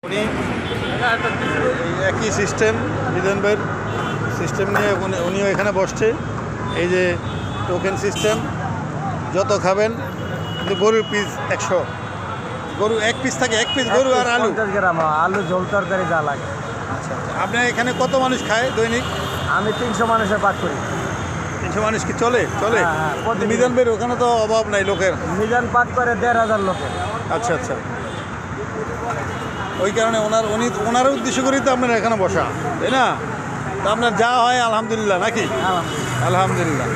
উনি একই সিস্টেম মিজান ভাইয়ের সিস্টেম নিয়ে উনিও এখানে বসছে। এই যে টোকেন সিস্টেম, যত খাবেন। কিন্তু গরুর পিস 100, গরু এক পিস থাকে, এক পিস গরু আর আলু 50 গ্রাম আলু ঝোল তরকারি যা লাগে। আচ্ছা আচ্ছা। আপনার এখানে কত মানুষ খায় দৈনিক? আমি 300 মানুষের পাক করি। 300 মানুষ কি চলে? হ্যাঁ, প্রতিদিন। মিজান ভাইয়ের ওখানে তো অভাব নাই লোকের। মিজান পাক করে 1500 লোকের। আচ্ছা আচ্ছা, ওই কারণে ওনার উদ্দেশ্য করেই তো আপনার এখানে বসা, তাই না? তো আপনার যা হয় আলহামদুলিল্লাহ নাকি? আলহামদুলিল্লাহ।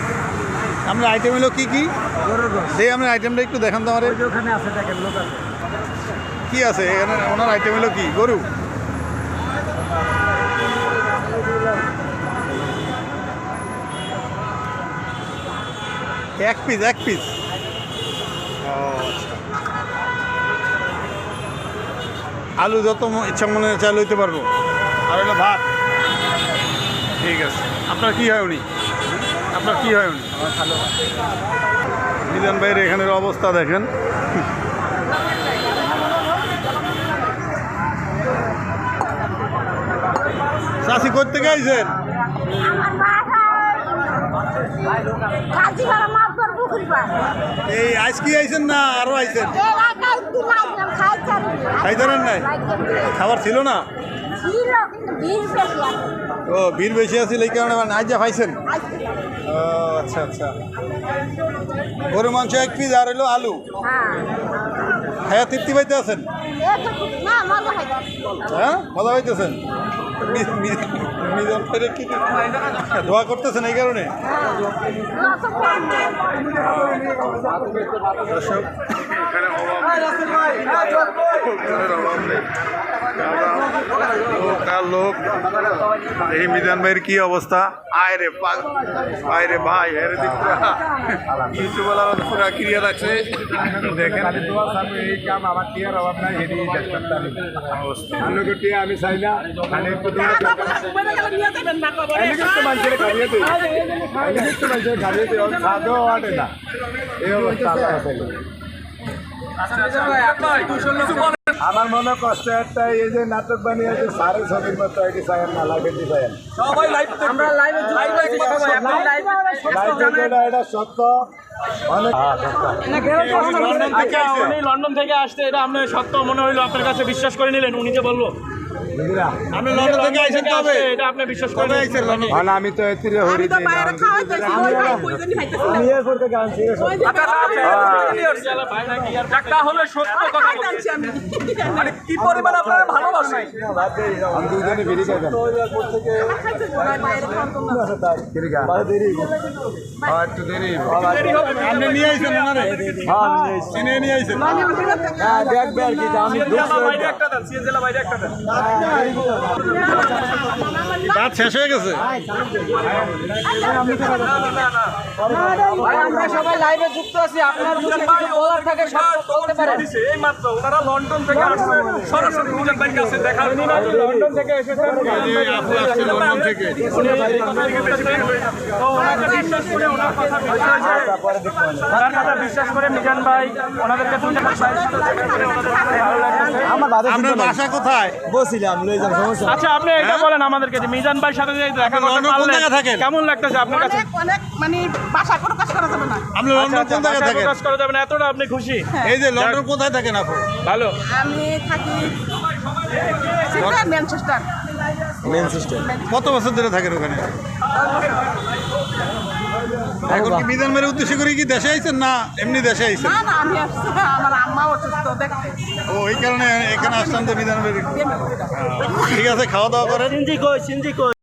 আপনার আইটেম হলো কী কী? গরুর গোশত। সেই আপনার আইটেমটা একটু দেখান তো আমার। ওখানে আছে, দেখেন লোক আছে। কী আছে এখানে? ওনার আইটেম হলো কি? গরু, এক পিস ও আচ্ছা। আলু যত ইচ্ছা মনে চাল লইতে পারবো। আর হলো ভাত। ঠিক আছে। আপনার কি হয় উনি? আপনার কি হয় উনি? মিজান ভাইয়ের এখানের অবস্থা দেখেন। চাষি করতে গেছেন? এই আজ কি আইছেন না আরো আইছেন? খাইতেন নাই? খাবার ছিল না? ও ভিড় বেশি আছিল এই কারণে আজ যা পাইছেন। ও আচ্ছা আচ্ছা। গরু মাংস 1 পিস আর হলো আলু। খায়া তৃপ্তি পাইতে আছেন? হ্যাঁ, মজা পাইতেছেন? মিজান ভাইয়ের কি দোয়া করতেছেন এই কারণে? দর্শক, এখানে লোক এই মিজান ভাইয়ের কি অবস্থা। আয় রে ভাই, হেরে দিকটা ইউটিউবওয়ালা পুরা ক্রিয়া রাখছে দেখেন। এই কাম আমার টিয়ার অভাব নাই, হেডি অবস্থা আমি চাই না। আমার মনে কষ্ট একটা, এই যে নাটক বানিয়েছে সারে ছবির মতো এটি চায়েন না, লাইভের ডিজাইন এটা সত্য। লন্ডন থেকে আসতে এটা আপনার সত্য মনে হইলো, আপনার কাছে বিশ্বাস করে নিলেন। উনি যে বললো আপনি লন্ডন থেকে আইছেন, তবে এটা আপনি বিশ্বাস করে আইছেন লন্ডন? আমি তো এতিরে হরি দিই না, আমি এয়ারপোর্ট থেকে আনছি। তাহলে সত্য কথা মানে কি পরিমাণ আপনারা ভালোবাসেন। আমি দুজনে বেরিয়ে যাবেন একটু দেরি। আপনি নিয়ে আইছেন ওনারে? চিনে নিয়ে আইছেন? দেখবে আর কি, আমি রাত শেষ হয়ে গেছে। আমরা সবাই লাইভে যুক্ত আছি, আপনার যদি কিছু বলার থাকে সব বলতে পারেন। এই মাত্র ওনারা লন্ডন থেকে আসছে সরাসরি মিজান ভাইয়ের কাছে দেখা। লন্ডন থেকে এসেছেন, আপু আসছে লন্ডন থেকে। তো ওনাকে বিশ্বাস করে ওনার কথা বিশ্বাস করে মিজান ভাই ওনাদেরকে আপনার বাসা কোথায়? বসছিলাম লই যাম, সমস্যা। আচ্ছা, আপনি এটা বলেন আমাদেরকে যে মিজান ভাইয়ের সাথে যে দেখা করতে লন্ডন কোন পারলেন জায়গায় থাকেন? কেমন লাগতেছে আপনার কাছে? অনেক মানে বাসা কোনো কাজ করা যাবে না। আপনি লন্ডন কোন জায়গায় থাকেন? কাজ করা যাবে না, এতটা আপনি খুশি? এই যে লন্ডন কোথায় থাকেন আপু? ভালো। আমি থাকি ম্যানচেস্টার। মেন সিস্টেম কত বছর ধরে থাকেন ওখানে? এখন কি মিজান ভাইয়ের উদ্দেশ্য করে কি দেশে আইছেন না এমনি দেশে আইছেন? না না, আমি আসছি আমার আম্মা অসুস্থ দেখতে। ও এই কারণে এখানে আসলাম তো মিজান ভাই। ঠিক আছে, খাওয়া দাওয়া করেন। সিনজি কই